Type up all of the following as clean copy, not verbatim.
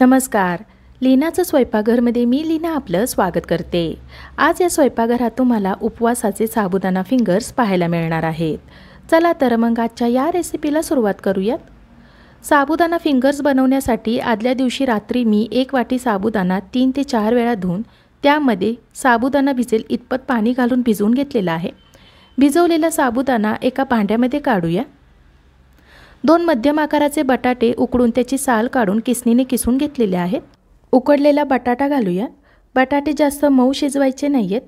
नमस्कार. लीनाचं स्वयंपाकघरमध्ये मी लीना आपलं स्वागत करते. आज या स्वयंपाकघरात तुम्हाला उपवासाचे साबुदाणा फिंगर्स पाहायला मिळणार आहेत. चला तर मग आजच्या या रेसिपीला सुरुवात करूयात. साबुदाणा फिंगर्स बनवण्यासाठी आदल्या दिवशी रात्री मी 1 वाटी साबुदाणा 3 ते 4 वेळा धुवून त्यामध्ये साबुदाणा भिजेल इतपत पाणी घालून भिजवून घेतलेला आहे. भिजवलेला साबुदाणा एका भांड्यामध्ये काढूया. 2 मध्यम आकाराचे बटाटे उकडून त्याची साल काढून किसणीने किसून घेतलेले आहेत. उकडलेला बटाटा घालूया. बटाटे जास्त मऊ शिजवायचे नाहीत.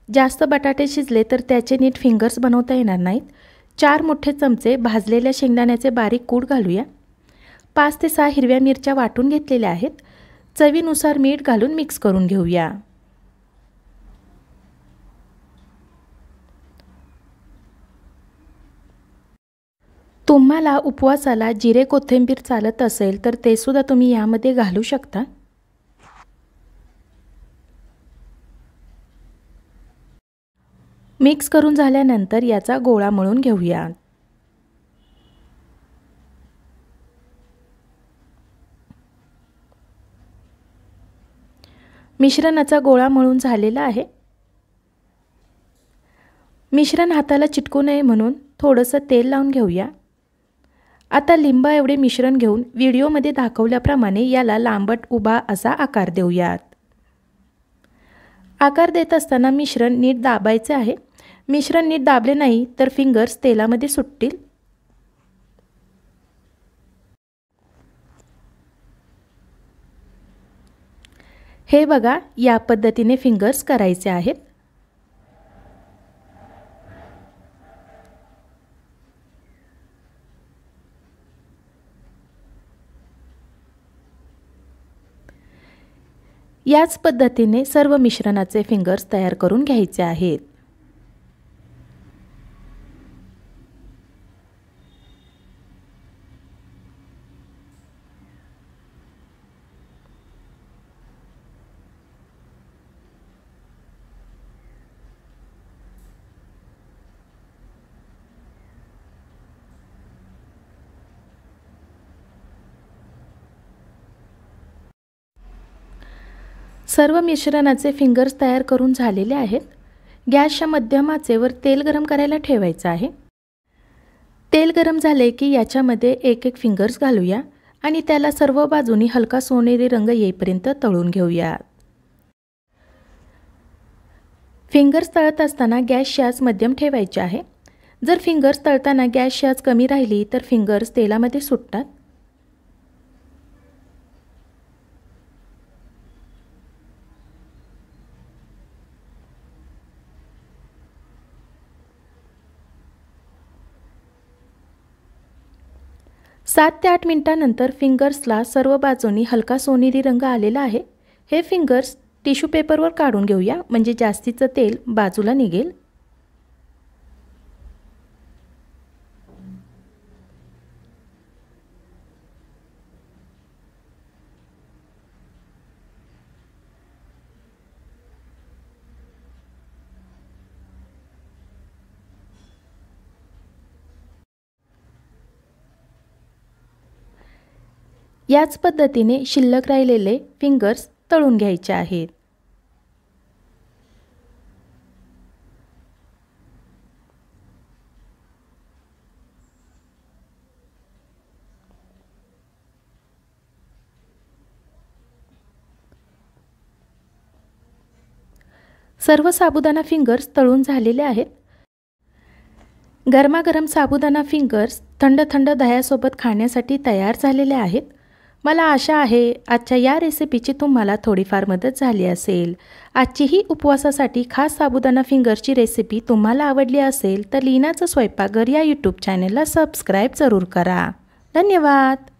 जास्त बटाटे शिजले तर त्याचे नीट फिंगर्स बनवता येणार नाहीत. 4 मोठे चमचे भाजलेल्या शेंगदाण्याचे बारीक कूट घालूया. 5 ते 6 हिरव्या मिरच्या वाटून घेतलेल्या आहेत. चवीनुसार मीठ घालून मिक्स करून घेऊया. तुम्हाला उपवासाला जिरे कोथिंबीर चालत असेल तर ते सुद्धा तुम्ही यामध्ये घालू शकता. मिक्स करून झाल्यानंतर याचा गोळा मळून घेऊया. मिश्रणाचा गोळा मळून झालेला आहे. मिश्रण हाताला चिटकू नये म्हणून थोडंसं तेल लावून घेऊया. आता लिंबा एवढे मिश्रण घेऊन व्हिडिओमध्ये दाखवल्याप्रमाणे याला लांबट उभा असा आकार देऊयात. आकार देत असताना मिश्रण नीट दाबायचे आहे. मिश्रण नीट दाबले नाही तर फिंगर्स तेलामध्ये सुटतील. हे बघा, या पद्धतीने फिंगर्स करायचे आहेत. याच पद्धतीने सर्व मिश्रणाचे फिंगर्स तयार करून घ्यायचे आहेत. सर्व मिश्रणाचे फिंगर्स तयार करून झालेले आहेत. गॅसच्या मध्यम आचेवर तेल गरम करायला ठेवायचं आहे. तेल गरम झाले की याच्यामध्ये एक एक फिंगर्स घालूया आणि त्याला सर्व बाजूनी हलका सोनेरी रंग येईपर्यंत तळून घेऊया. फिंगर्स तळत असताना गॅसची आच मध्यम ठेवायची आहे. जर फिंगर्स तळताना गॅसची आच कमी राहिली तर फिंगर्स तेलामध्ये सुटतात. सात ते 8 मिनिटांनंतर फिंगर्सला सर्व बाजूनी हलका सोनेरी रंग आलेला आहे. हे फिंगर्स टिश्यू पेपरवर काढून घेऊया म्हणजे जास्तीचं तेल बाजूला निघेल. याच पद्धतीने शिल्लक राहिलेले फिंगर्स तळून घ्यायचे आहेत. सर्व साबुदाणा फिंगर्स तळून झालेले आहेत. गरमागरम साबुदाणा फिंगर्स थंड थंड दह्यासोबत खाण्यासाठी तयार झालेले आहेत. मला आशा आहे आजच्या या रेसिपीची तुम्हाला थोडीफार मदत झाली असेल. आजची ही उपवासासाठी खास साबुदाणा फिंगर्सची रेसिपी तुम्हाला आवडली असेल तर लीनाचं स्वयंपाकघर या यूट्यूब चॅनलला सबस्क्राईब जरूर करा. धन्यवाद.